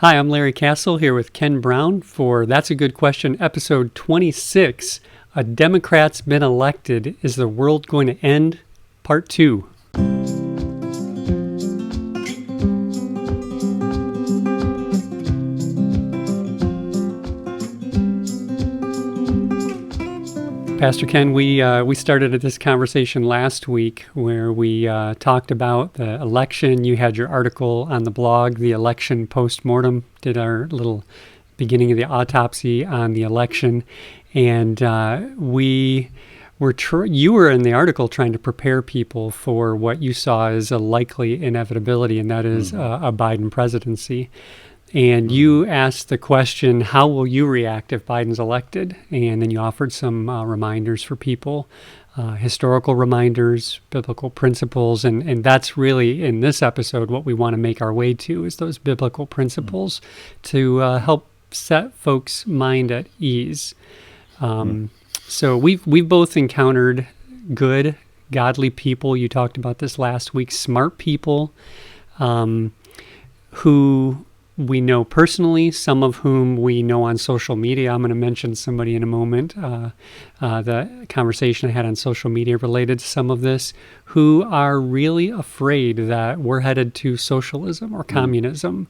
Hi, I'm Larry Castle here with Ken Brown for That's a Good Question, episode 26. A Democrat's Been Elected. Is the World Going to End? Part 2. Pastor Ken, we started this conversation last week where we talked about the election. You had your article on the blog, the election postmortem, did our little beginning of the autopsy on the election, and you were in the article trying to prepare people for what you saw as a likely inevitability, and that is a Biden presidency. And you asked the question, how will you react if Biden's elected? And then you offered some reminders for people, historical reminders, biblical principles. And that's really, in this episode, what we want to make our way to is those biblical principles to help set folks' mind at ease. So we've both encountered good, godly people. You talked about this last week, smart people who we know personally, some of whom we know on social media. I'm going to mention somebody in a moment. The conversation I had on social media related to some of this, who are really afraid that we're headed to socialism or communism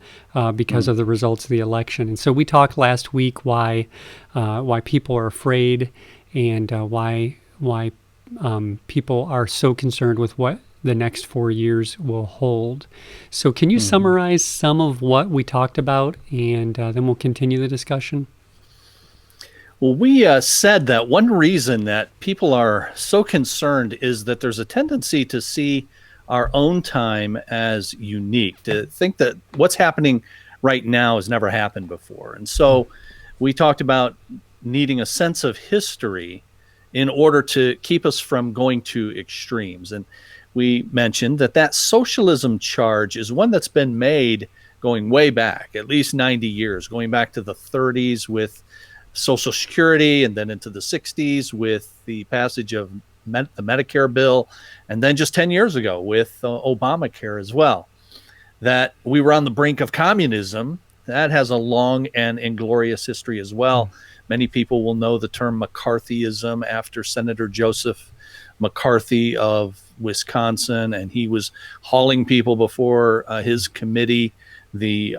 because of the results of the election. And so we talked last week why people are afraid and why people are so concerned with what the next 4 years will hold. So can you summarize some of what we talked about, and then we'll continue the discussion? Well, we said that one reason that people are so concerned is that there's a tendency to see our own time as unique, to think that what's happening right now has never happened before. And so we talked about needing a sense of history in order to keep us from going to extremes. And we mentioned that socialism charge is one that's been made going way back, at least 90 years, going back to the 30s with Social Security, and then into the 60s with the passage of the Medicare bill, and then just 10 years ago with Obamacare as well, that we were on the brink of communism. That has a long and inglorious history as well. Many people will know the term McCarthyism after Senator Joseph McCarthy of Wisconsin, and he was hauling people before his committee, the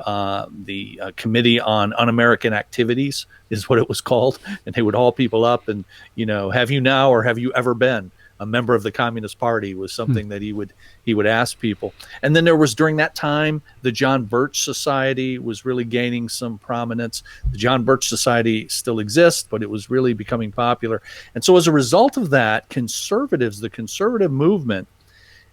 Committee on Un-American Activities is what it was called, and they would haul people up and, have you now or have you ever been a member of the Communist Party was something that he would ask people. And then there was, during that time, the John Birch Society was really gaining some prominence. The John Birch Society still exists, but it was really becoming popular. And so as a result of that, conservatives, the conservative movement,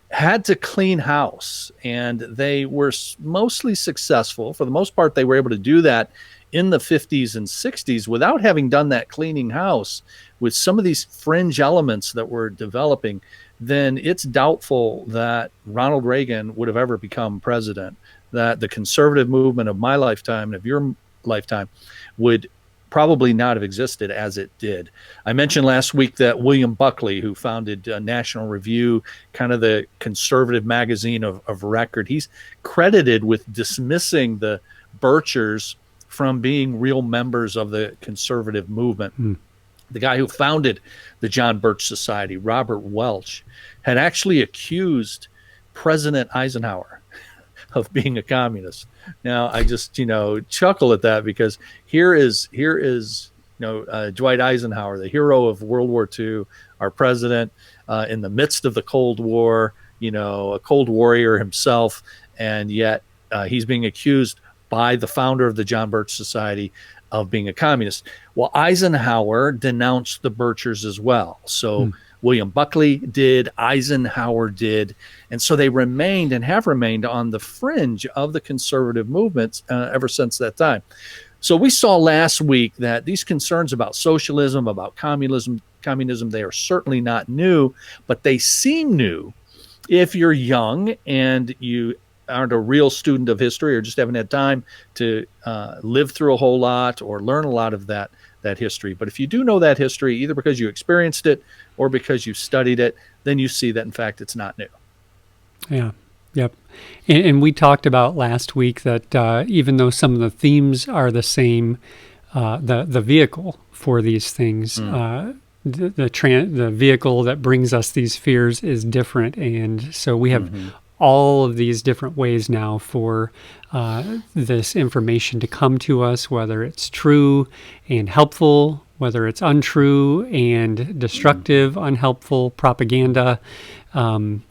had to clean house, and they were mostly successful. For the most part, they were able to do that in the 50s and 60s without having done that cleaning house with some of these fringe elements that were developing. Then it's doubtful that Ronald Reagan would have ever become president, that the conservative movement of my lifetime and of your lifetime would probably not have existed as it did. I mentioned last week that William Buckley, who founded National Review, kind of the conservative magazine of record, he's credited with dismissing the Birchers from being real members of the conservative movement. The guy who founded the John Birch Society, Robert Welch, had actually accused President Eisenhower of being a communist. Now, I just, chuckle at that, because here is Dwight Eisenhower, the hero of World War II, our president, in the midst of the Cold War, a Cold Warrior himself, and yet he's being accused by the founder of the John Birch Society of being a communist. Well, Eisenhower denounced the Birchers as well. So William Buckley did, Eisenhower did, and so they remained and have remained on the fringe of the conservative movements ever since that time. So we saw last week that these concerns about socialism, about communism, they are certainly not new, but they seem new if you're young and you aren't a real student of history or just haven't had time to live through a whole lot or learn a lot of that history. But if you do know that history, either because you experienced it or because you studied it, then you see that, in fact, it's not new. Yeah. Yep. And we talked about last week that even though some of the themes are the same, the vehicle for these things, the vehicle that brings us these fears is different. And so we have all of these different ways now for this information to come to us, whether it's true and helpful, whether it's untrue and destructive, unhelpful propaganda. And,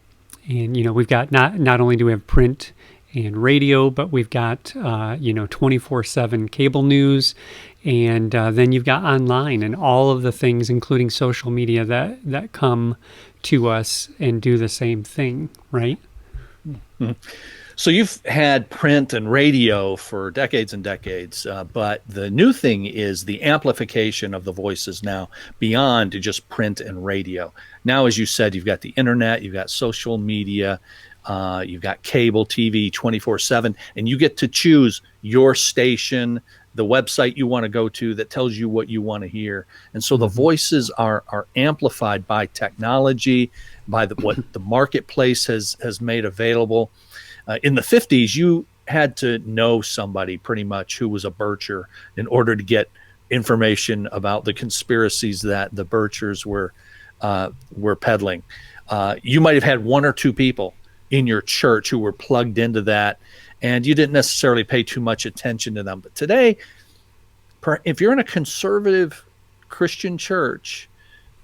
we've got not only do we have print and radio, but we've got, 24/7 cable news. And then you've got online and all of the things, including social media, that come to us and do the same thing, right? Mm-hmm. So you've had print and radio for decades and decades, but the new thing is the amplification of the voices now beyond just print and radio. Now, as you said, you've got the internet, you've got social media, you've got cable TV 24/7, and you get to choose your station, the website you want to go to that tells you what you want to hear. And so the voices are amplified by technology, by what the marketplace has made available. In the 50s, you had to know somebody pretty much who was a Bircher in order to get information about the conspiracies that the Birchers were peddling. You might have had one or two people in your church who were plugged into that, and you didn't necessarily pay too much attention to them. But today, if you're in a conservative Christian church,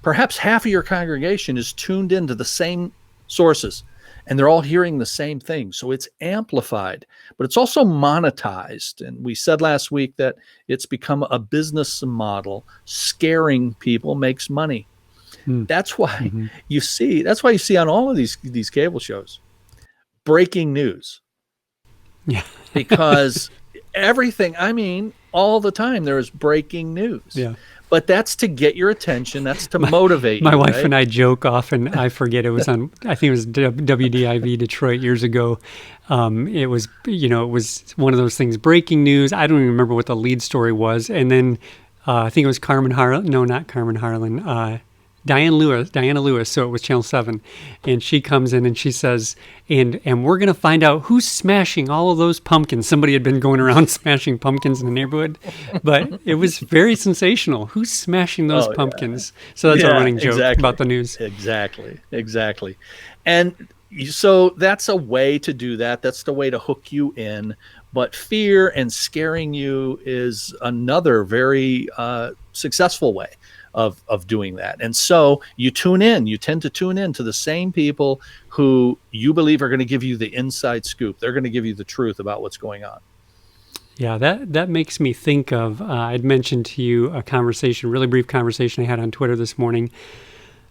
perhaps half of your congregation is tuned into the same sources, and they're all hearing the same thing. So it's amplified, but it's also monetized. And we said last week that it's become a business model. Scaring people makes money. That's why you see on all of these cable shows, breaking news. Yeah. Because all the time there is breaking news. Yeah. But that's to get your attention. That's to motivate you. My wife and I joke often. I forget, it was on, I think it was WDIV Detroit years ago. It was one of those things, breaking news. I don't even remember what the lead story was. And then I think it was Diana Lewis, so it was Channel 7, and she comes in and she says, and we're going to find out who's smashing all of those pumpkins. Somebody had been going around smashing pumpkins in the neighborhood, but it was very sensational. Who's smashing those pumpkins? Yeah. So that's a running joke about the news. Exactly. And so that's a way to do that. That's the way to hook you in. But fear and scaring you is another very successful way of doing that. And so you tend to tune in to the same people who you believe are going to give you the inside scoop. They're going to give you the truth about what's going on. Yeah, that makes me think of, I'd mentioned to you a really brief conversation I had on Twitter this morning.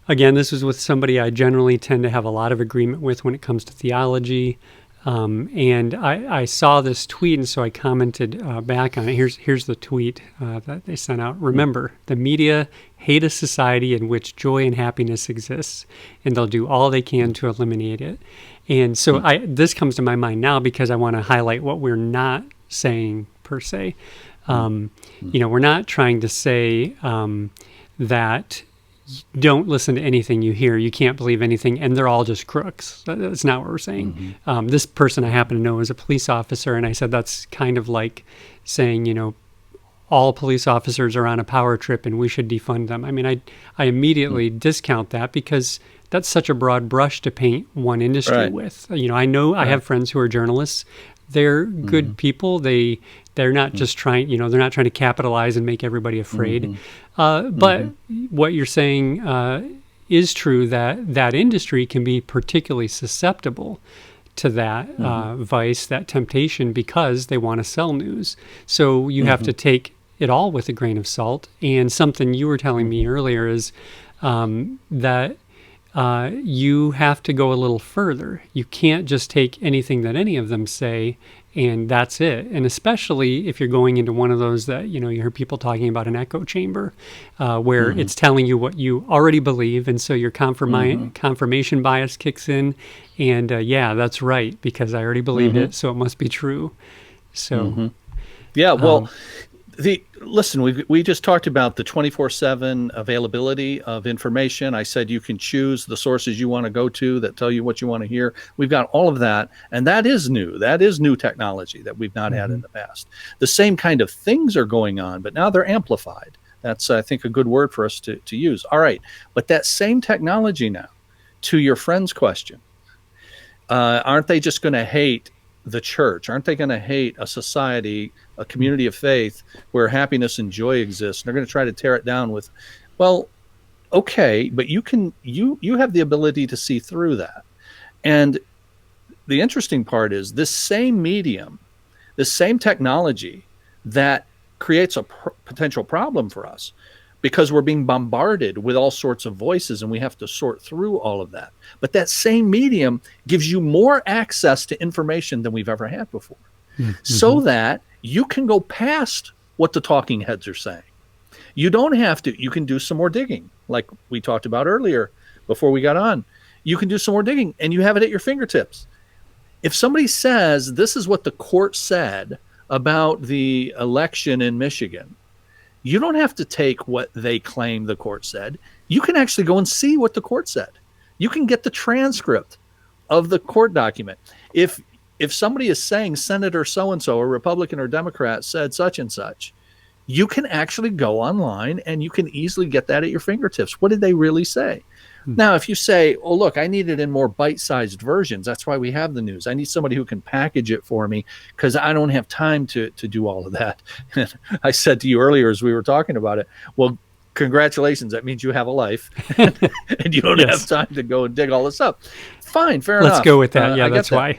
Again, this was with somebody I generally tend to have a lot of agreement with when it comes to theology. And I saw this tweet, and so I commented back on it. Here's the tweet that they sent out. Remember, the media hate a society in which joy and happiness exists, and they'll do all they can to eliminate it. And so this comes to my mind now because I want to highlight what we're not saying per se. We're not trying to say that don't listen to anything you hear. You can't believe anything, and they're all just crooks. That's not what we're saying. This person I happen to know is a police officer, and I said that's kind of like saying, all police officers are on a power trip and we should defund them. I mean, I immediately discount that because that's such a broad brush to paint one industry with. I know I have friends who are journalists. They're good people. They're not just trying, they're not trying to capitalize and make everybody afraid. But what you're saying is true, that industry can be particularly susceptible to that vice, that temptation, because they want to sell news. So you have to take it all with a grain of salt. And something you were telling me earlier is that you have to go a little further. You can't just take anything that any of them say and that's it. And especially if you're going into one of those that, you hear people talking about an echo chamber where it's telling you what you already believe. And so your confirmation bias kicks in. And that's right, because I already believed it, so it must be true. So, yeah, well, The listen, we just talked about the 24/7 availability of information. I said you can choose the sources you want to go to that tell you what you want to hear. We've got all of that, and that is new. That is new technology that we've not had in the past. The same kind of things are going on, but now they're amplified. That's, I think, a good word for us to use. All right, but that same technology now, to your friend's question, aren't they just going to hate the church? Aren't they going to hate a society, a community of faith where happiness and joy exist? And they're going to try to tear it down with, well, okay, but you have the ability to see through that. And the interesting part is this same medium, this same technology that creates a potential problem for us because we're being bombarded with all sorts of voices and we have to sort through all of that. But that same medium gives you more access to information than we've ever had before, so that you can go past what the talking heads are saying. You don't have to. You can do some more digging, like we talked about earlier before we got on. You can do some more digging, and you have it at your fingertips. If somebody says, this is what the court said about the election in Michigan, you don't have to take what they claim the court said. You can actually go and see what the court said. You can get the transcript of the court document. If somebody is saying Senator so-and-so or Republican or Democrat said such and such, you can actually go online and you can easily get that at your fingertips. What did they really say? Now, if you say, oh, look, I need it in more bite-sized versions, that's why we have the news. I need somebody who can package it for me because I don't have time to do all of that. And I said to you earlier as we were talking about it, well, congratulations. That means you have a life and you don't have time to go and dig all this up. Fine, fair enough. Let's go with that. Yeah, that's why.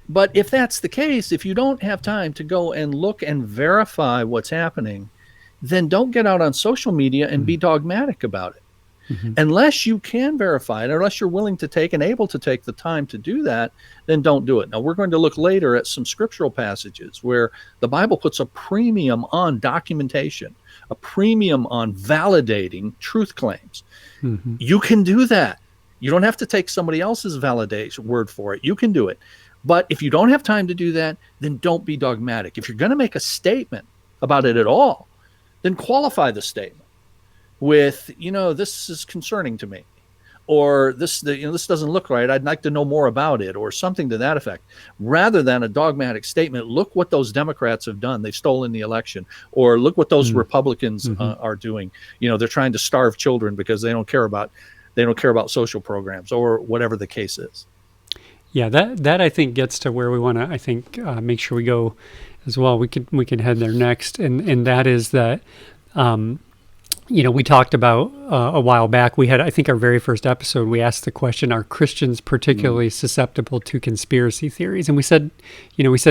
But if that's the case, if you don't have time to go and look and verify what's happening, then don't get out on social media and be dogmatic about it. Unless you can verify it, unless you're willing to take and able to take the time to do that, then don't do it. Now, we're going to look later at some scriptural passages where the Bible puts a premium on documentation, a premium on validating truth claims. You can do that. You don't have to take somebody else's validation word for it. You can do it. But if you don't have time to do that, then don't be dogmatic. If you're going to make a statement about it at all, then qualify the statement with, this is concerning to me, or this doesn't look right. I'd like to know more about it, or something to that effect, rather than a dogmatic statement. Look what those Democrats have done. They've stolen the election, or look what those Republicans are doing. They're trying to starve children because they don't care about social programs, or whatever the case is. Yeah, that I think gets to where we want to, I think, make sure we go as well. We can head there next, and that is that, we talked about a while back. We had, I think, our very first episode. We asked the question: are Christians particularly susceptible to conspiracy theories? And we said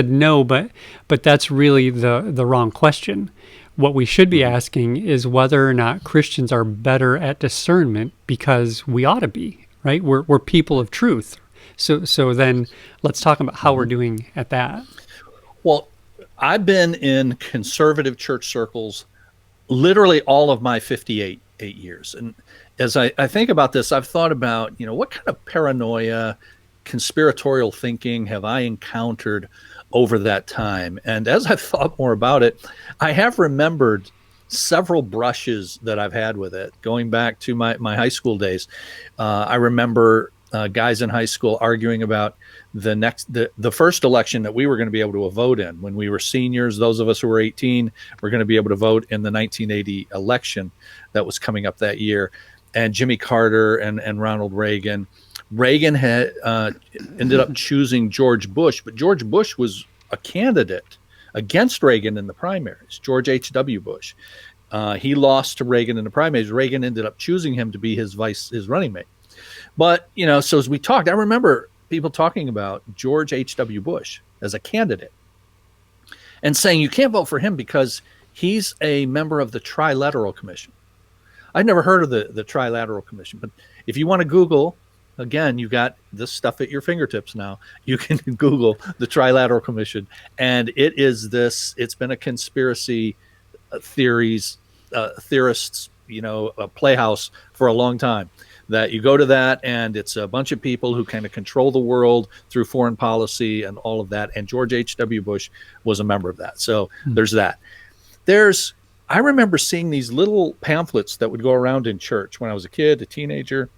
no, but that's really the wrong question. What we should be asking is whether or not Christians are better at discernment, because we ought to be, right? We're people of truth. So then let's talk about how we're doing at that. Well, I've been in conservative church circles literally all of my 58 years. And as I think about this, I've thought about, what kind of paranoia, conspiratorial thinking have I encountered over that time? And as I've thought more about it, I have remembered several brushes that I've had with it going back to my high school days. I remember guys in high school arguing about the first election that we were going to be able to vote in when we were seniors. Those of us who were 18 were going to be able to vote in the 1980 election that was coming up that year. And Jimmy Carter and Ronald Reagan. Reagan had ended up choosing George Bush, but George Bush was a candidate against Reagan in the primaries. George H.W. Bush. He lost to Reagan in the primaries. Reagan ended up choosing him to be his running mate. But, so as we talked, I remember people talking about George H.W. Bush as a candidate and saying you can't vote for him because he's a member of the Trilateral Commission. I'd never heard of the Trilateral Commission, but if you want to Google, again, you got this stuff at your fingertips now. You can Google the Trilateral Commission, and it's been a conspiracy theorists, a playhouse for a long time. that you go to that, and it's a bunch of people who kind of control the world through foreign policy and all of that. And George H.W. Bush was a member of that. So there's that. I remember seeing these little pamphlets that would go around in church when I was a kid, a teenager,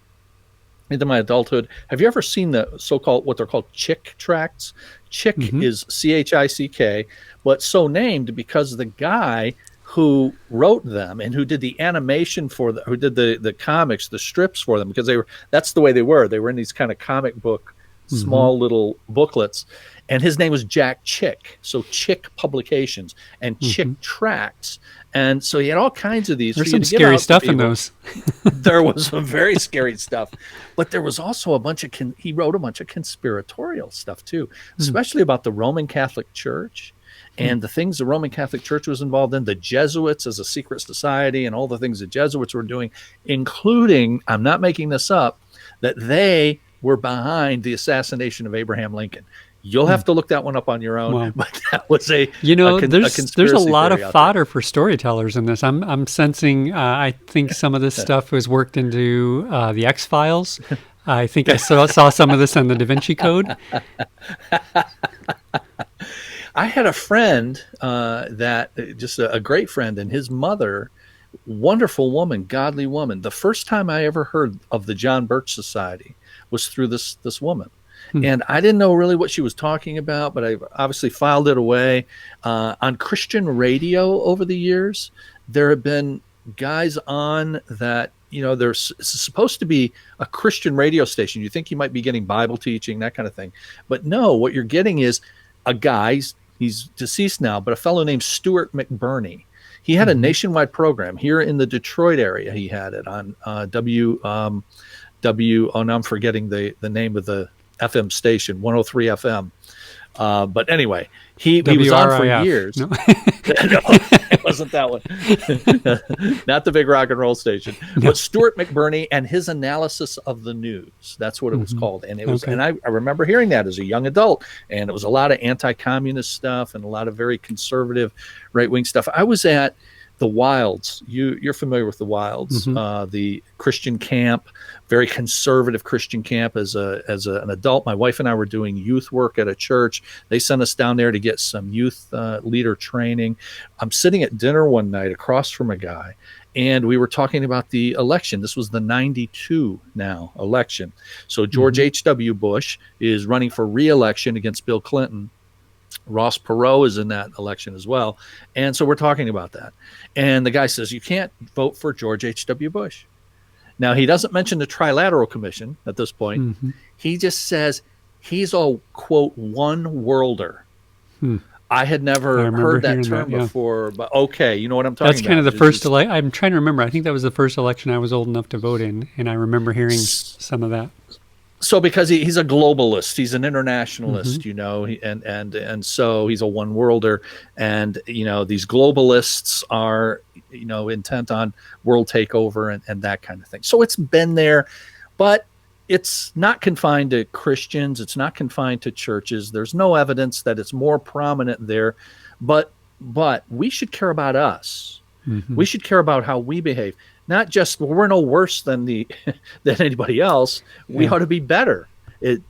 into my adulthood. Have you ever seen the so-called, what they're called, chick tracts? Chick is CHICK, but so named because the guy who wrote them and who did the animation for them, who did the comics, the strips for them, because that's the way they were. They were in these kind of comic book, small little booklets. And his name was Jack Chick. So Chick Publications and Chick Tracts. And so he had all kinds of these. There's some scary stuff in those. There was some very scary stuff. But there was also he wrote a bunch of conspiratorial stuff too, especially about the Roman Catholic Church and the things the Roman Catholic Church was involved in, the Jesuits as a secret society and all the things the Jesuits were doing, including, I'm not making this up, that they were behind the assassination of Abraham Lincoln. You'll have to look that one up on your own. Wow. But that was there's a lot of fodder for storytellers in this. I'm sensing. I think some of this stuff was worked into the X-Files. I think I saw some of this in the Da Vinci Code. I had a friend just a great friend, and his mother, wonderful woman, godly woman. The first time I ever heard of the John Birch Society was through this woman. And I didn't know really what she was talking about, but I obviously filed it away. On Christian radio over the years, there have been guys on that, there's supposed to be a Christian radio station. You think you might be getting Bible teaching, that kind of thing. But no, what you're getting is a guy, he's deceased now, but a fellow named Stuart McBurney. He had a nationwide program here in the Detroit area. He had it on now I'm forgetting the name of the FM station, 103 FM. But anyway, he was on for years. No. No, it wasn't that one. Not the big rock and roll station. No. But Stuart McBurney and his analysis of the news. That's what it was called. And it was, and I remember hearing that as a young adult. And it was a lot of anti-communist stuff and a lot of very conservative right-wing stuff. I was at the Wilds. You're familiar with the Wilds, the Christian camp, very conservative Christian camp. As an adult, my wife and I were doing youth work at a church. They sent us down there to get some youth leader training. I'm sitting at dinner one night across from a guy, and we were talking about the election. This was the 92 now election. So George H.W. Bush is running for re-election against Bill Clinton. Ross Perot is in that election as well. And so we're talking about that. And the guy says, you can't vote for George H.W. Bush. Now, he doesn't mention the Trilateral Commission at this point. He just says he's a, quote, one-worlder. I had never heard that term before, but okay, you know what I'm talking about. That's kind of the first election. I'm trying to remember. I think that was the first election I was old enough to vote in, and I remember hearing some of that. So because he's a globalist, he's an internationalist, and so he's a one worlder, and these globalists are intent on world takeover and that kind of thing. So it's been there, but it's not confined to Christians. It's not confined to churches. There's no evidence that it's more prominent there, but we should care about us. We should care about how we behave. Not just, we're no worse than than anybody else. We ought to be better.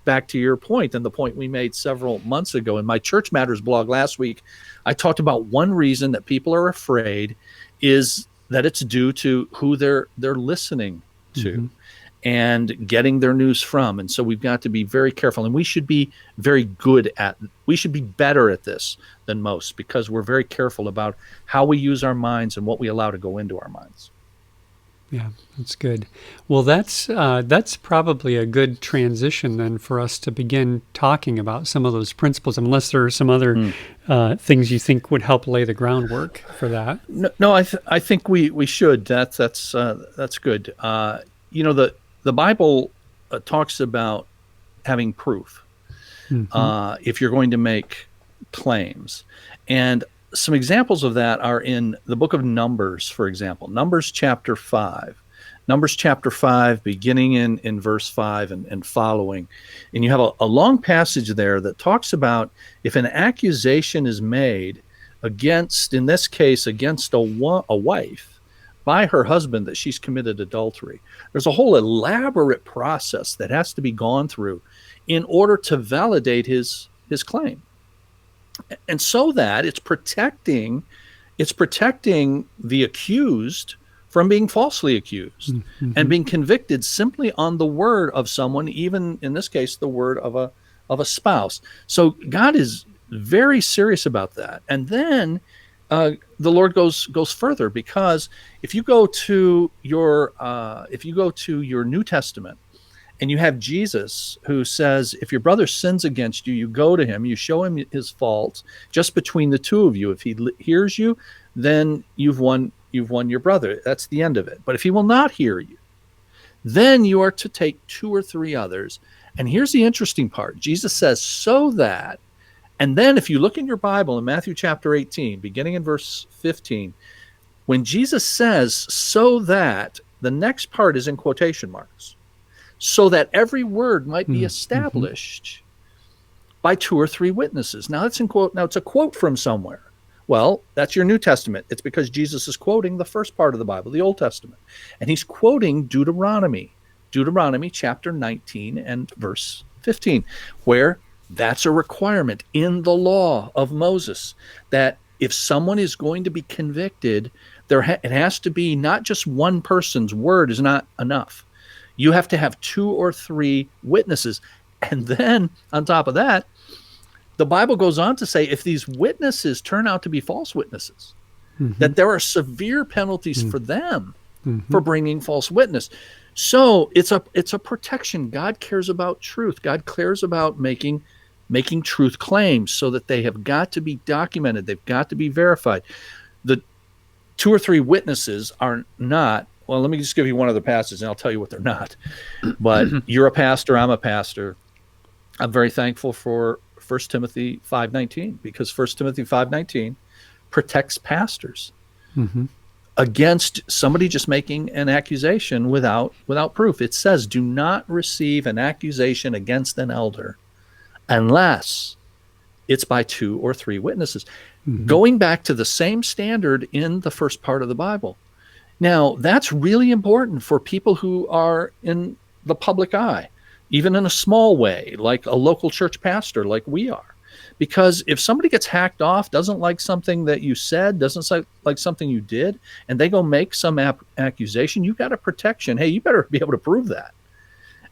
Back to your point, and the point we made several months ago in my Church Matters blog last week, I talked about one reason that people are afraid is that it's due to who they're listening to and getting their news from. And so we've got to be very careful, and we should be we should be better at this than most, because we're very careful about how we use our minds and what we allow to go into our minds. Yeah, that's good. Well, that's probably a good transition then for us to begin talking about some of those principles, unless there are some other things you think would help lay the groundwork for that. No, I think we should. That's good. The Bible talks about having proof if you're going to make claims, and some examples of that are in the book of Numbers, for example. Numbers chapter 5. Numbers chapter 5, beginning in verse 5 and following. And you have a long passage there that talks about if an accusation is made against, in this case, against a wife, by her husband that she's committed adultery. There's a whole elaborate process that has to be gone through in order to validate his claim. And so that it's protecting the accused from being falsely accused and being convicted simply on the word of someone, even in this case, the word of a spouse. So God is very serious about that. And then the Lord goes further, because if you go to your New Testament, and you have Jesus who says, if your brother sins against you, you go to him, you show him his faults just between the two of you. If he hears you, then you've won your brother. That's the end of it. But if he will not hear you, then you are to take 2 or 3 others. And here's the interesting part. Jesus says, so that, and then if you look in your Bible in Matthew chapter 18, beginning in verse 15, when Jesus says, so that, the next part is in quotation marks. So that every word might be established by 2 or 3 witnesses. Now it's a quote from somewhere. Well, that's your New Testament. It's because Jesus is quoting the first part of the Bible, the Old Testament. And he's quoting Deuteronomy chapter 19 and verse 15, where that's a requirement in the law of Moses, that if someone is going to be convicted, it has to be not just one person's word is not enough. You have to have 2 or 3 witnesses. And then on top of that, the Bible goes on to say, if these witnesses turn out to be false witnesses, that there are severe penalties for them for bringing false witness. So it's a protection. God cares about truth. God cares about making truth claims, so that they have got to be documented. They've got to be verified. The 2 or 3 witnesses are not. Well, let me just give you one other passage, and I'll tell you what they're not. But you're a pastor, I'm a pastor. I'm very thankful for 1 Timothy 5:19, because 1 Timothy 5:19 protects pastors against somebody just making an accusation without proof. It says, do not receive an accusation against an elder unless it's by 2 or 3 witnesses. Going back to the same standard in the first part of the Bible. Now, that's really important for people who are in the public eye, even in a small way, like a local church pastor like we are. Because if somebody gets hacked off, doesn't like something that you said, doesn't like something you did, and they go make some accusation, you've got a protection. Hey, you better be able to prove that.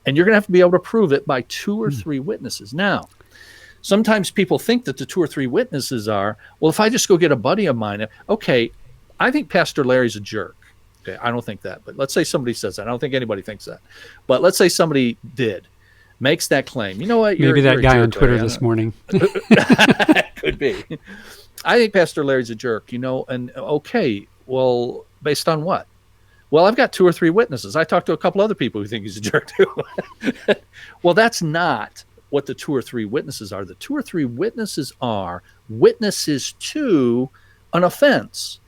And you're going to have to be able to prove it by 2 or 3 witnesses. Now, sometimes people think that the 2 or 3 witnesses are, well, if I just go get a buddy of mine, okay, I think Pastor Larry's a jerk. Okay, I don't think that, but let's say somebody says that. I don't think anybody thinks that. But let's say somebody makes that claim. You know what? Maybe that guy on Twitter this morning. Could be. I think Pastor Larry's a jerk, and okay, well, based on what? Well, I've got 2 or 3 witnesses. I talked to a couple other people who think he's a jerk too. Well, that's not what the 2 or 3 witnesses are. The 2 or 3 witnesses are witnesses to an offense.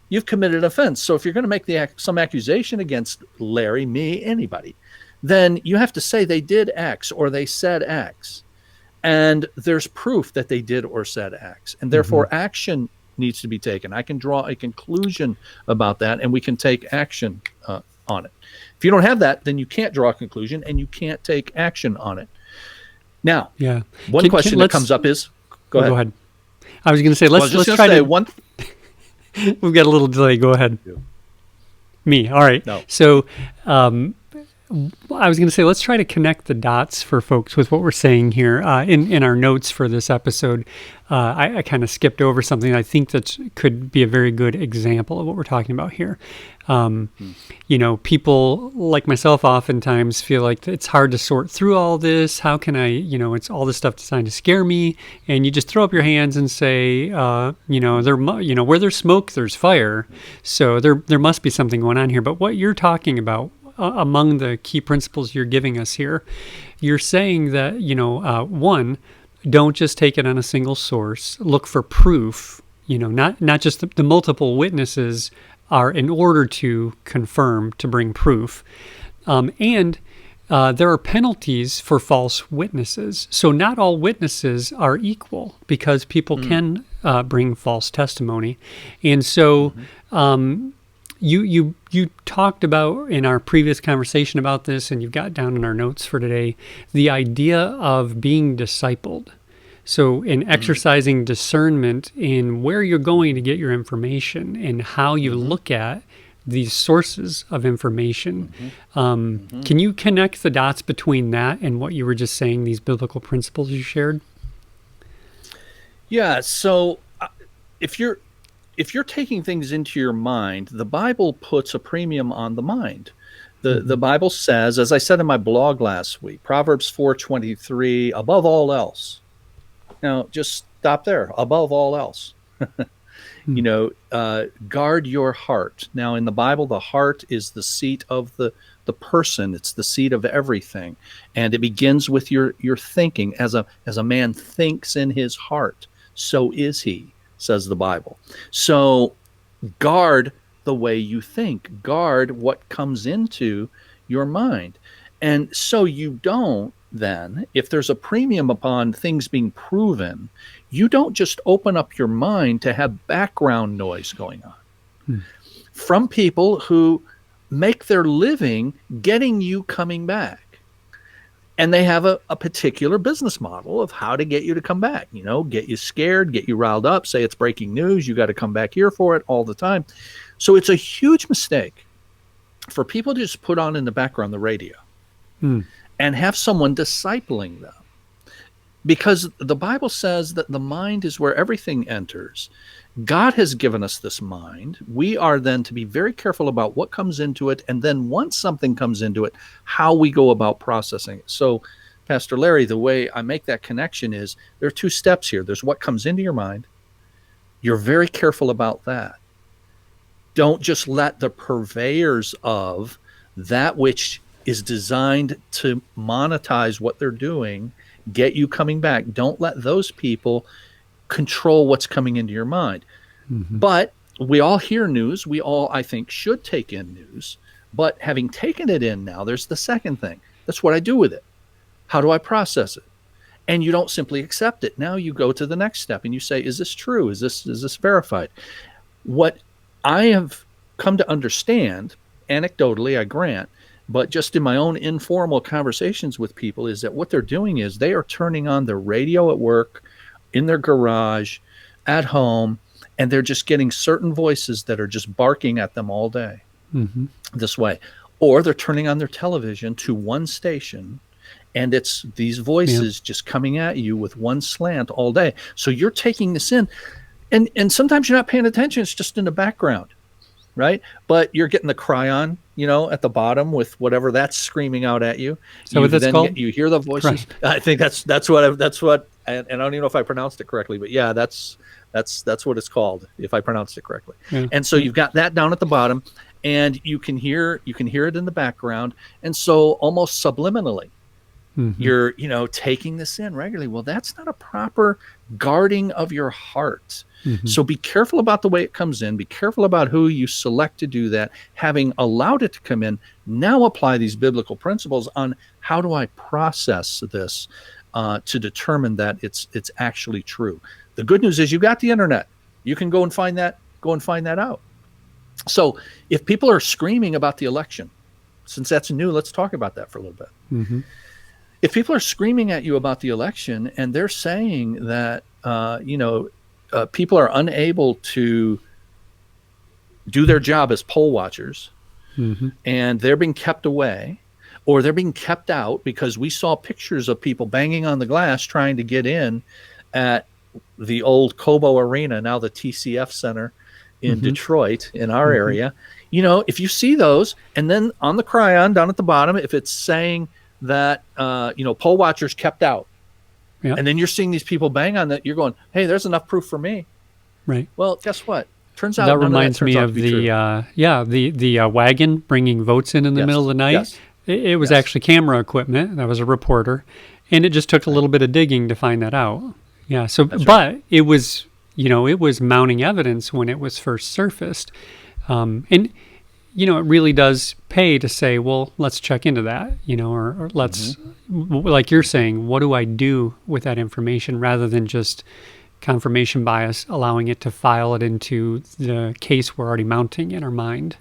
You've committed an offense. So if you're going to make some accusation against Larry, me, anybody, then you have to say they did X or they said X. And there's proof that they did or said X. And therefore, action needs to be taken. I can draw a conclusion about that, and we can take action on it. If you don't have that, then you can't draw a conclusion, and you can't take action on it. Now, one question that comes up is, go ahead. I was going to say, let's try to... We've got a little delay. Go ahead. Yeah. Me. All right. No. So I was going to say, let's try to connect the dots for folks with what we're saying here. In our notes for this episode, I kind of skipped over something I think that could be a very good example of what we're talking about here. People like myself oftentimes feel like it's hard to sort through all this. How can I, it's all this stuff designed to scare me. And you just throw up your hands and say, where there's smoke, there's fire. So there must be something going on here. But what you're talking about, among the key principles you're giving us here, you're saying that, one, don't just take it on a single source. Look for proof, not just the multiple witnesses are in order to confirm, to bring proof. And there are penalties for false witnesses. So not all witnesses are equal, because people can bring false testimony. And so, you talked about in our previous conversation about this, and you've got down in our notes for today, the idea of being discipled. So in exercising discernment in where you're going to get your information and how you look at these sources of information. Can you connect the dots between that and what you were just saying, these biblical principles you shared? Yeah. So if you're taking things into your mind, the Bible puts a premium on the mind. The Bible says, as I said in my blog last week, Proverbs 4:23, above all else. Now, just stop there. Above all else, guard your heart. Now, in the Bible, the heart is the seat of the person. It's the seat of everything, and it begins with your thinking. As a man thinks in his heart, so is he, says the Bible. So, guard the way you think. Guard what comes into your mind, and so you don't. Then, if there's a premium upon things being proven, you don't just open up your mind to have background noise going on from people who make their living getting you coming back. And they have a particular business model of how to get you to come back, get you scared, get you riled up, say it's breaking news, you got to come back here for it all the time. So it's a huge mistake for people to just put on in the background the radio. And have someone discipling them. Because the Bible says that the mind is where everything enters. God has given us this mind. We are then to be very careful about what comes into it, and then once something comes into it, how we go about processing it. So, Pastor Larry, the way I make that connection is there are two steps here. There's what comes into your mind. You're very careful about that. Don't just let the purveyors of that which is designed to monetize what they're doing, get you coming back. Don't let those people control what's coming into your mind. But we all hear news. We all, I think, should take in news. But having taken it in now, there's the second thing. That's what I do with it. How do I process it? And you don't simply accept it. Now you go to the next step and you say, is this true? Is this verified? What I have come to understand, anecdotally, I grant, but just in my own informal conversations with people, is that what they're doing is they are turning on their radio at work, in their garage, at home, and they're just getting certain voices that are just barking at them all day this way. Or they're turning on their television to one station, and it's these voices just coming at you with one slant all day. So you're taking this in, and sometimes you're not paying attention. It's just in the background. Right, but you're getting the cryon, at the bottom with whatever that's screaming out at you. So what that's called? You hear the voices. Right. I think that's what, and I don't even know if I pronounced it correctly, but yeah, that's what it's called if I pronounced it correctly. Yeah. And so you've got that down at the bottom, and you can hear it in the background, and so almost subliminally, you're taking this in regularly. Well, that's not a proper guarding of your heart. So be careful about the way it comes in. Be careful about who you select to do that. Having allowed it to come in, now apply these biblical principles on how do I process this to determine that it's actually true. The good news is you got the internet. You can go and find that out. So if people are screaming about the election, since that's new, let's talk about that for a little bit. If people are screaming at you about the election and they're saying that people are unable to do their job as poll watchers, and they're being kept away, or they're being kept out because we saw pictures of people banging on the glass trying to get in at the old Cobo Arena, now the TCF Center in Detroit, in our area. If you see those, and then on the cryon down at the bottom, if it's saying that poll watchers kept out, and then you're seeing these people bang on that, you're going, hey, there's enough proof for me. Right. Well, guess what? Turns out that reminds me of the wagon bringing votes in the middle of the night. Yes. It was actually camera equipment. That was a reporter, and it just took a little bit of digging to find that out. Yeah. So, but it was it was mounting evidence when it was first surfaced, and it really does pay to say, well, let's check into that, or let's, like you're saying, what do I do with that information rather than just confirmation bias, allowing it to file it into the case we're already mounting in our mind.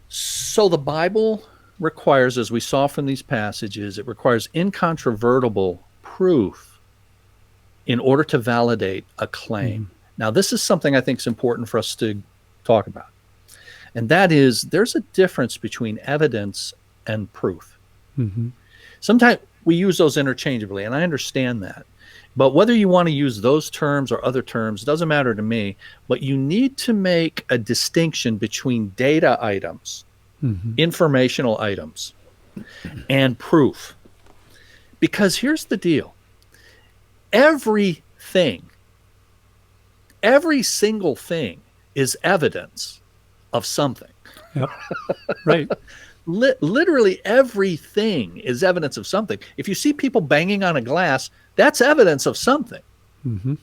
So the Bible requires, as we saw from these passages, it requires incontrovertible proof in order to validate a claim. Mhm. Now, this is something I think is important for us to talk about. And that is, there's a difference between evidence and proof. Mhm. Sometimes we use those interchangeably, and I understand that. But whether you want to use those terms or other terms doesn't matter to me. But you need to make a distinction between data items, Mhm. informational items, and proof. Because here's the deal. Everything, every single thing is evidence of something. Yep. Right. Literally everything is evidence of something. If you see people banging on a glass, that's evidence of something. Mhm.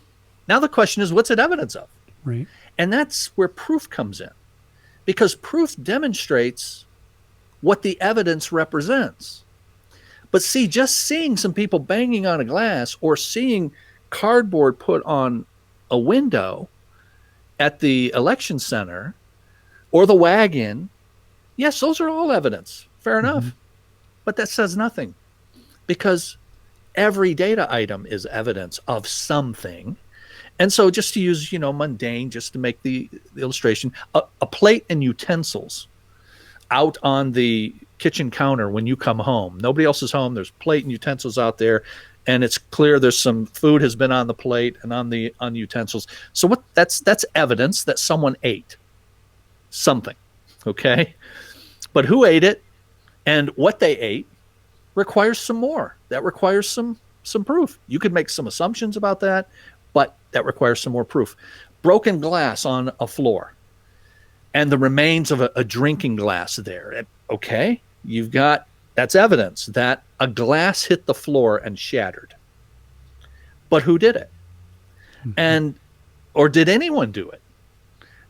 Now the question is, what's it evidence of? Right. And that's where proof comes in, because proof demonstrates what the evidence represents. But see, just seeing some people banging on a glass or seeing cardboard put on a window at the election center or the wagon, yes, those are all evidence. Fair Mhm. enough. But that says nothing, because every data item is evidence of something. And so, just to use, mundane, just to make the illustration, a plate and utensils out on the kitchen counter when you come home. Nobody else is home. There's plate and utensils out there, and it's clear there's some food has been on the plate and on the utensils. So that's evidence that someone ate something. Okay? But who ate it and what they ate requires some more. That requires some proof. You could make some assumptions about that, but that requires some more proof. Broken glass on a floor and the remains of a drinking glass there. Okay, that's evidence that a glass hit the floor and shattered. But who did it? Mhm. And or did anyone do it?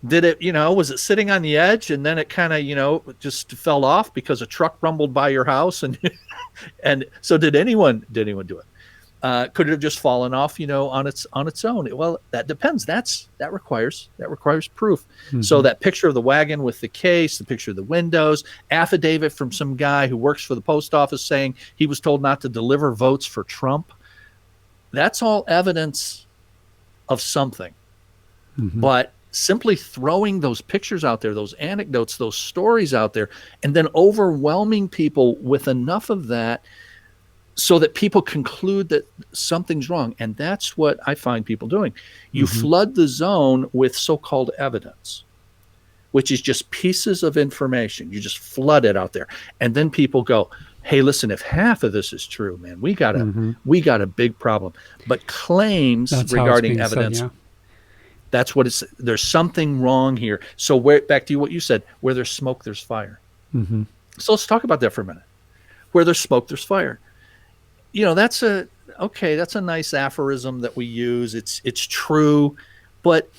Did it, was it sitting on the edge and then it kind of, just fell off because a truck rumbled by your house and and so did anyone do it? Could it have just fallen off, on its own? Well, that depends. That requires proof. So Mhm. that picture of the wagon with the case, the picture of the windows, affidavit from some guy who works for the post office saying he was told not to deliver votes for Trump. That's all evidence of something. Mhm. But simply throwing those pictures out there, those anecdotes, those stories out there, and then overwhelming people with enough of that so that people conclude that something's wrong. And that's what I find people doing. You Mhm. flood the zone with so-called evidence, which is just pieces of information. You just flood it out there. And then people go, hey, listen, if half of this is true, man, Mhm. we got a big problem. But claims That's how it's regarding being said. evidence, Yeah. that's what it's, there's something wrong here. So back to what you said, where there's smoke, there's fire. Mhm. So let's talk about that for a minute. Where there's smoke, there's fire. That's a nice aphorism that we use. It's true, but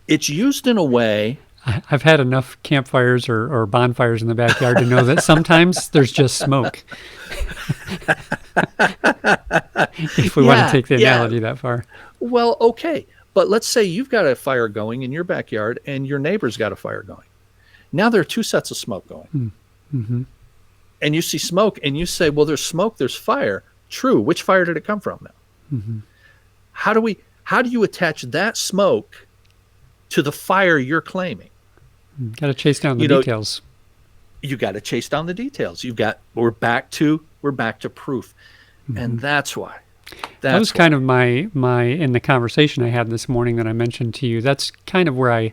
it's used in a way. I've had enough campfires or bonfires in the backyard to know that sometimes there's just smoke. If we want to Yeah, take the yeah. analogy that far. Well, okay. But let's say you've got a fire going in your backyard and your neighbor's got a fire going. Now there are two sets of smoke going. Mm-hmm. And you see smoke and you say, well, there's smoke, there's fire. True. Which fire did it come from now? Mm-hmm. How do you attach that smoke to the fire you're claiming? Got to chase down the You know, details. you got to chase down the details. We're back to proof. Mm-hmm. And that's why. That was kind of my in the conversation I had this morning that I mentioned to you. That's kind of where I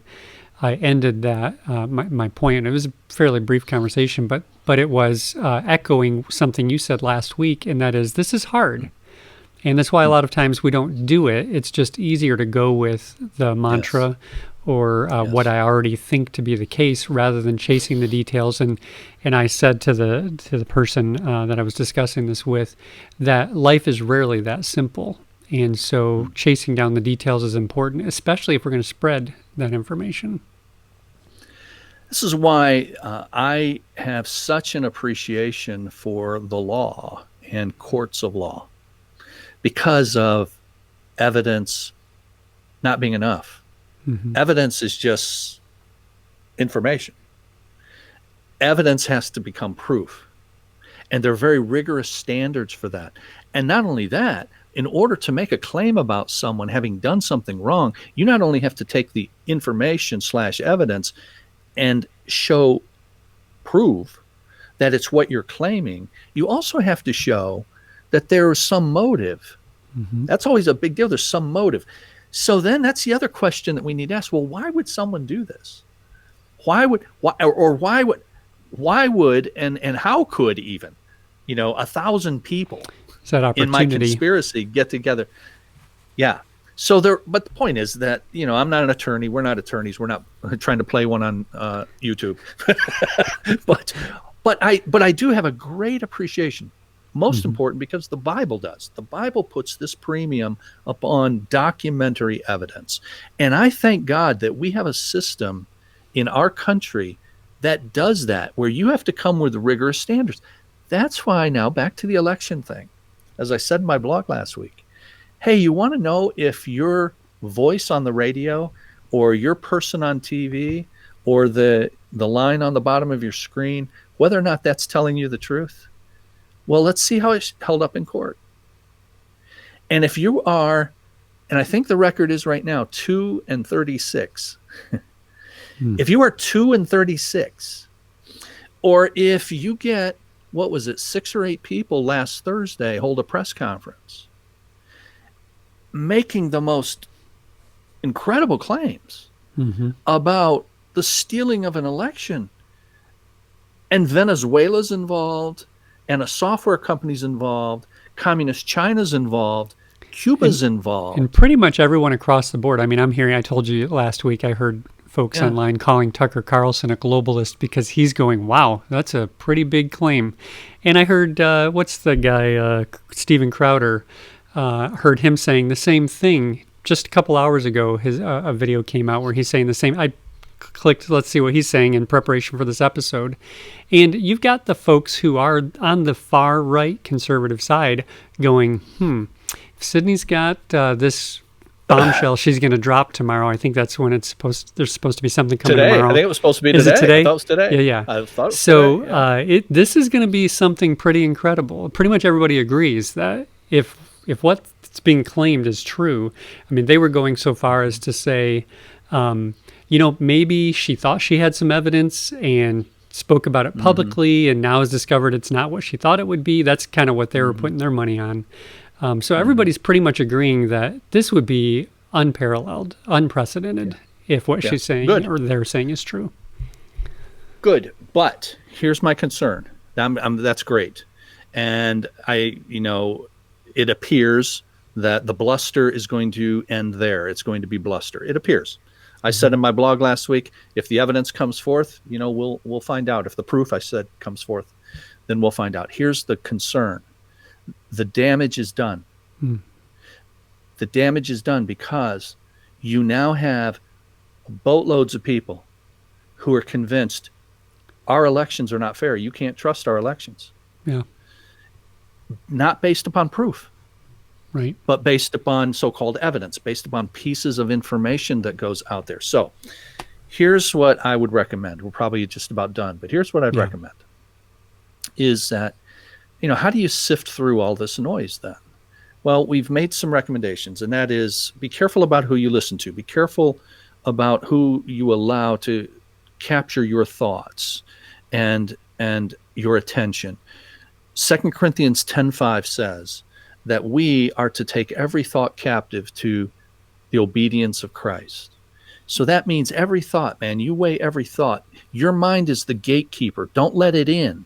ended that my point. It was a fairly brief conversation, but it was echoing something you said last week, and that is this is hard, and that's why a lot of times we don't do it. It's just easier to go with the mantra. Yes. Or what Yes. I already think to be the case, rather than chasing the details. And I said to the person that I was discussing this with, that life is rarely that simple. And so chasing down the details is important, especially if we're going to spread that information. This is why I have such an appreciation for the law and courts of law, because of evidence not being enough. Mm-hmm. Evidence is just information. evidence has to become proof. And there are very rigorous standards for that. And not only that, in order to make a claim about someone having done something wrong, you not only have to take the information / evidence and prove that it's what you're claiming, you also have to show that there is some motive. That's always a big deal. There's some motive. So then that's the other question that we need to ask. Well, why would someone do this? Why would and how could even, 1,000 people in my conspiracy get together? Yeah. So but the point is that, I'm not an attorney. We're not attorneys. We're not trying to play one on YouTube. but I do have a great appreciation. Most important, because the Bible does. The Bible puts this premium upon documentary evidence. And I thank God that we have a system in our country that does that, where you have to come with rigorous standards. That's why now, back to the election thing, as I said in my blog last week, hey, you want to know if your voice on the radio or your person on TV or the line on the bottom of your screen, whether or not that's telling you the truth? Well, let's see how it's held up in court. And if you are, and I think the record is right now 2-36. If you are 2-36, or if you get, 6 or 8 people last Thursday hold a press conference making the most incredible claims about the stealing of an election, and Venezuela's involved, and a software company's involved, communist China's involved, Cuba's involved. And pretty much everyone across the board. I mean, I told you last week, I heard folks online calling Tucker Carlson a globalist because he's going, wow, that's a pretty big claim. And I heard, what's the guy, Steven Crowder, heard him saying the same thing just a couple hours ago. A video came out where he's saying the same. I clicked, let's see what he's saying in preparation for this episode. And you've got the folks who are on the far right conservative side going, if Sydney's got this bombshell she's going to drop tomorrow, I think that's when there's supposed to be something coming today. tomorrow. I think it was supposed to be today. Is it today? I thought it was today. Yeah. I thought it was so today. Yeah. This is going to be something pretty incredible. Pretty much everybody agrees that if what's being claimed is true, I mean, they were going so far as to say, maybe she thought she had some evidence and spoke about it publicly and now has discovered it's not what she thought it would be. That's kind of what they were putting their money on. So everybody's pretty much agreeing that this would be unparalleled, unprecedented, if what she's saying or they're saying is true. Good. But here's my concern. That's great. And it appears that the bluster is going to end there. It's going to be bluster. It appears. I said in my blog last week, if the evidence comes forth, we'll find out. If the proof I said comes forth, then we'll find out. Here's the concern. The damage is done. The damage is done because you now have boatloads of people who are convinced our elections are not fair. You can't trust our elections. Yeah. Not based upon proof. Right. But based upon so-called evidence, based upon pieces of information that goes out there. So here's what I would recommend. We're probably just about done, but here's what I'd recommend is that, how do you sift through all this noise then? Well, we've made some recommendations, and that is be careful about who you listen to. Be careful about who you allow to capture your thoughts and your attention. 2 Corinthians 10:5 says that we are to take every thought captive to the obedience of Christ. So that means every thought, man, you weigh every thought. Your mind is the gatekeeper. Don't let it in.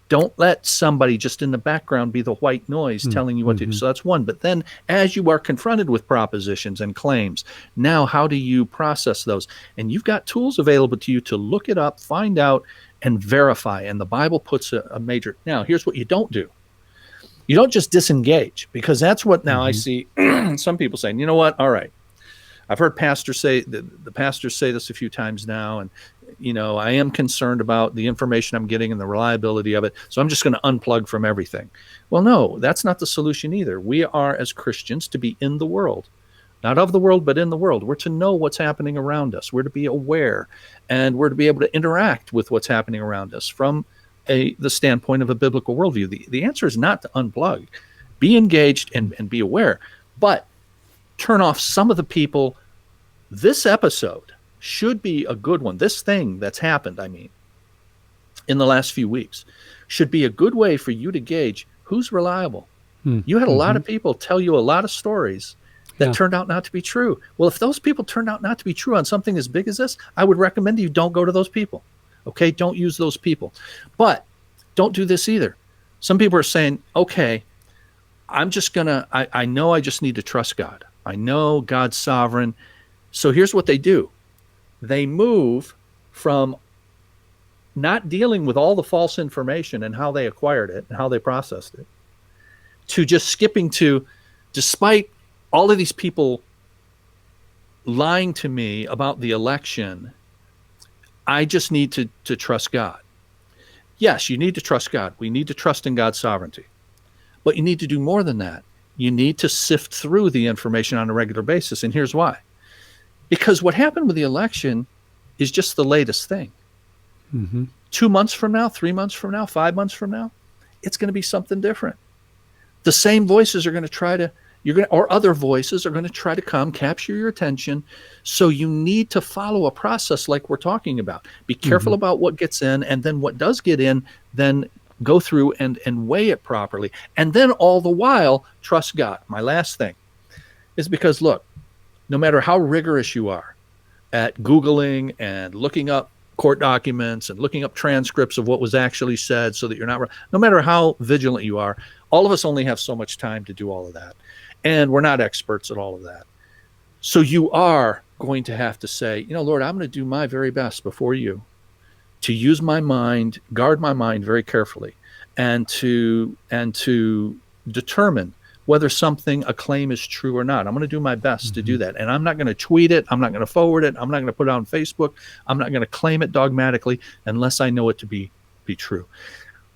Don't let somebody just in the background be the white noise telling you what to do. So that's one. But then as you are confronted with propositions and claims, now how do you process those? And you've got tools available to you to look it up, find out, and verify. And the Bible puts a major... Now, here's what you don't do. You don't just disengage, because that's what now I see some people saying, you know what, all right. I've heard pastors say, the pastors say this a few times now, and I am concerned about the information I'm getting and the reliability of it, so I'm just going to unplug from everything. Well, no, that's not the solution either. We are, as Christians, to be in the world, not of the world, but in the world. We're to know what's happening around us. We're to be aware, and we're to be able to interact with what's happening around us from the standpoint of a biblical worldview. The answer is not to unplug. Be engaged and be aware, but turn off some of the people. This episode should be a good one. This thing that's happened, in the last few weeks, should be a good way for you to gauge who's reliable. You had a lot of people tell you a lot of stories that turned out not to be true. Well, if those people turned out not to be true on something as big as this, I would recommend you don't go to those people. Okay, don't use those people. But don't do this either. Some people are saying, okay, I'm just gonna, I know I just need to trust God. I know God's sovereign. So here's what they do. They move from not dealing with all the false information and how they acquired it and how they processed it, to just skipping to, despite all of these people lying to me about the election, I just need to trust God. Yes, you need to trust God. We need to trust in God's sovereignty. But you need to do more than that. You need to sift through the information on a regular basis. And here's why. Because what happened with the election is just the latest thing. 2 months from now, 3 months from now, 5 months from now, it's going to be something different. The same voices are going to try to, or other voices are going to try to come capture your attention. So you need to follow a process like we're talking about. Be careful about what gets in, and then what does get in, then go through and weigh it properly. And then all the while, trust God. My last thing is because, look, no matter how rigorous you are at Googling and looking up court documents and looking up transcripts of what was actually said so that you're not, no matter how vigilant you are, all of us only have so much time to do all of that. And we're not experts at all of that. So you are going to have to say, Lord, I'm going to do my very best before you to use my mind, guard my mind very carefully, and to determine whether a claim is true or not. I'm going to do my best to do that. And I'm not going to tweet it. I'm not going to forward it. I'm not going to put it on Facebook. I'm not going to claim it dogmatically unless I know it to be true.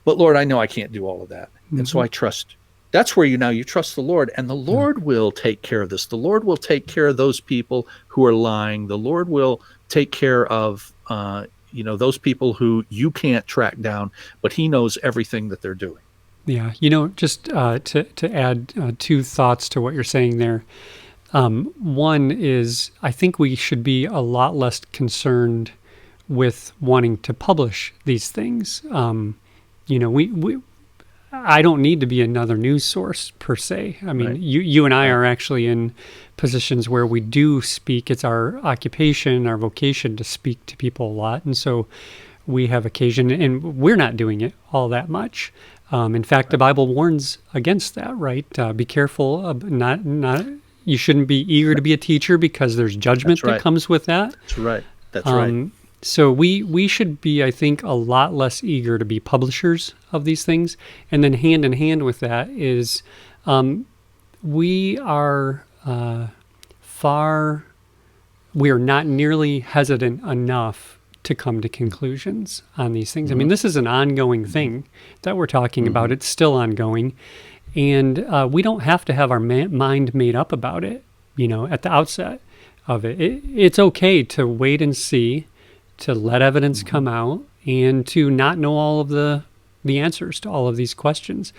But Lord, I know I can't do all of that. And so I trust. That's where you trust the Lord, and the Lord will take care of this. The Lord will take care of those people who are lying. The Lord will take care of, those people who you can't track down, but he knows everything that they're doing. Yeah, just to add two thoughts to what you're saying there. One is, I think we should be a lot less concerned with wanting to publish these things. I don't need to be another news source per se. I mean, right. you and I are actually in positions where we do speak. It's our occupation, our vocation to speak to people a lot, and so we have occasion, and we're not doing it all that much. In fact, the Bible warns against that, right? Be careful of not. You shouldn't be eager to be a teacher because there's judgment that comes with that. That's right. That's right. So we should be, I think, a lot less eager to be publishers of these things. And then hand in hand with that is we are not nearly hesitant enough to come to conclusions on these things. I mean, this is an ongoing thing that we're talking about. It's still ongoing. And we don't have to have our mind made up about it, at the outset of it. It's okay to wait and see, to let evidence come out, and to not know all of the answers to all of these questions.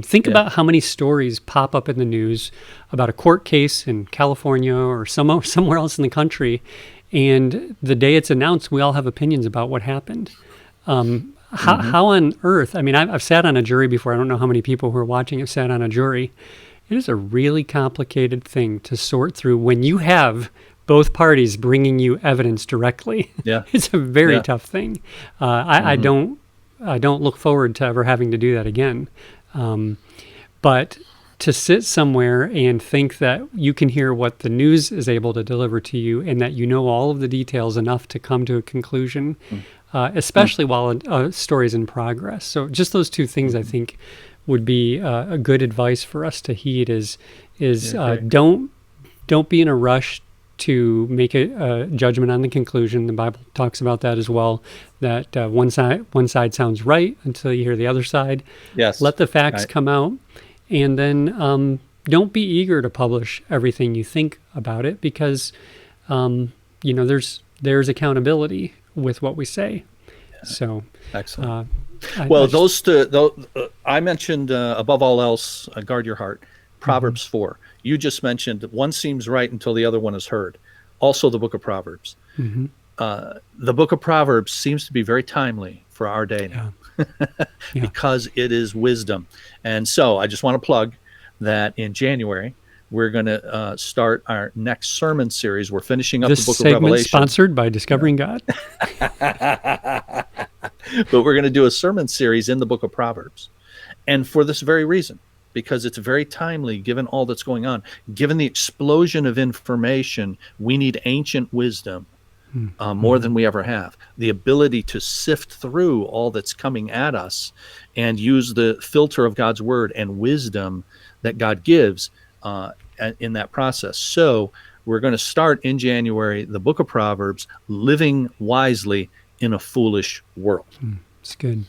Think about how many stories pop up in the news about a court case in California or somewhere else in the country, and the day it's announced, we all have opinions about what happened. How on earth? I mean, I've sat on a jury before. I don't know how many people who are watching have sat on a jury. It is a really complicated thing to sort through when you have both parties bringing you evidence directly. It's a very tough thing. I don't look forward to ever having to do that again. But to sit somewhere and think that you can hear what the news is able to deliver to you and that you know all of the details enough to come to a conclusion, especially while a story is in progress. So just those two things, I think, would be a good advice for us to heed is don't be in a rush to make a judgment on the conclusion. The Bible talks about that as well, that one side sounds right until you hear the other side. Yes. Let the facts come out, and then don't be eager to publish everything you think about it, because there's accountability with what we say. So Excellent. I Well, just- I mentioned above all else, guard your heart. Proverbs 4. You just mentioned one seems right until the other one is heard. Also, the book of Proverbs. Mhm. The book of Proverbs seems to be very timely for our day now. Yeah. Because it is wisdom. And so I just want to plug that in January, we're going to start our next sermon series. We're finishing up This the book of segment Revelation. sponsored by Discovering God. But we're going to do a sermon series in the book of Proverbs. And for this very reason, because it's very timely given all that's going on, given the explosion of information, we need ancient wisdom more than we ever have. The ability to sift through all that's coming at us and use the filter of God's word and wisdom that God gives in that process. So we're going to start in January the book of Proverbs, living wisely in a foolish world. It's good.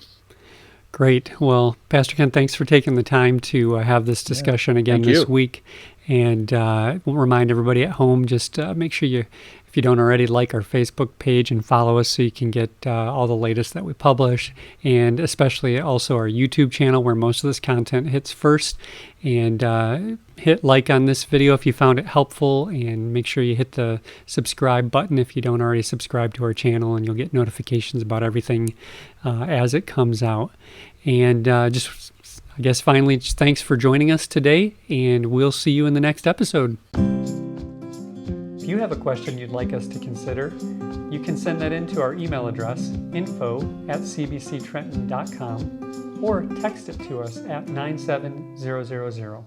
Great. Well, Pastor Ken, thanks for taking the time to have this discussion again thank this you. week. And we'll remind everybody at home, just make sure you, if you don't already, like our Facebook page and follow us so you can get all the latest that we publish, and especially also our YouTube channel where most of this content hits first. And hit like on this video if you found it helpful, and make sure you hit the subscribe button if you don't already subscribe to our channel, and you'll get notifications about everything as it comes out. And just, I guess, finally, just thanks for joining us today, and we'll see you in the next episode. If you have a question you'd like us to consider, you can send that in to our email address, info@cbctrenton.com, or text it to us at 97000.